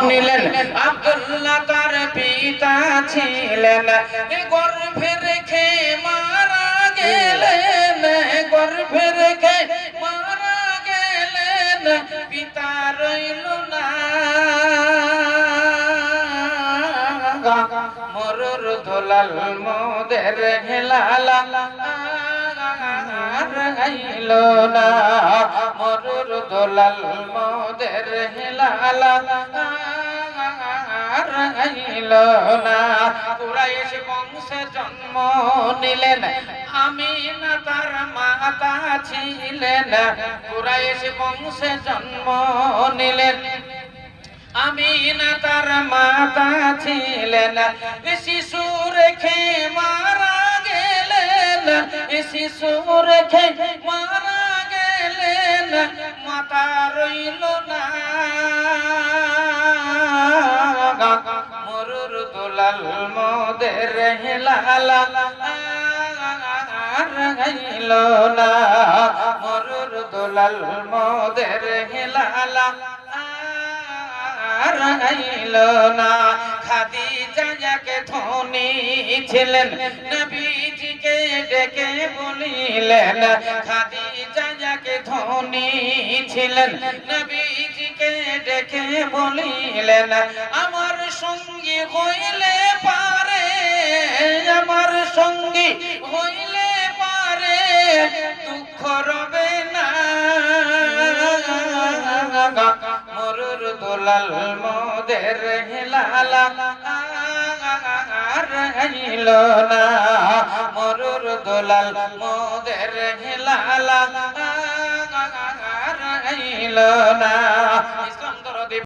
নিলেন আব্দুল্লাহ তার পিতা ছিলেন গর্ভে রেখে মারা গেলেন গর্ভে রেখে মারা গেলেন পিতা রইল না মরুর দোলাল মোদের হেলালা গাইল না মরুর দোলাল মোদের হেলালা গাইল না কুরাইশ বংশে জন্ম নিলেন আমিনা তার মাতা ছিলেন কুরাইশ বংশে জন্ম নিলেন আমিনা তার মাতা ছিলেন শিশু রেখে মারা গেলেন শিশু রেখে মারা গেলেন মাতা রইল না মরুর দোলাল মোদের হেলালা গাইল না মরুর দোলাল মোদের হেলালা গাইল না খাদিজা যাকে ধনী ছিলেন নবীজিকে ডেকে বলিলেন খাদিজা যাকে ধনী ছিলেন নবীজিকে ডেকে বলিলেন আমার সঙ্গী হইলে পারে আমার সঙ্গী হইলে পারে দুঃখ রবে না মরুর দোলাল মোদের হেলালা গাইল না মরুর দোলাল মোদের হেলালা গাইল না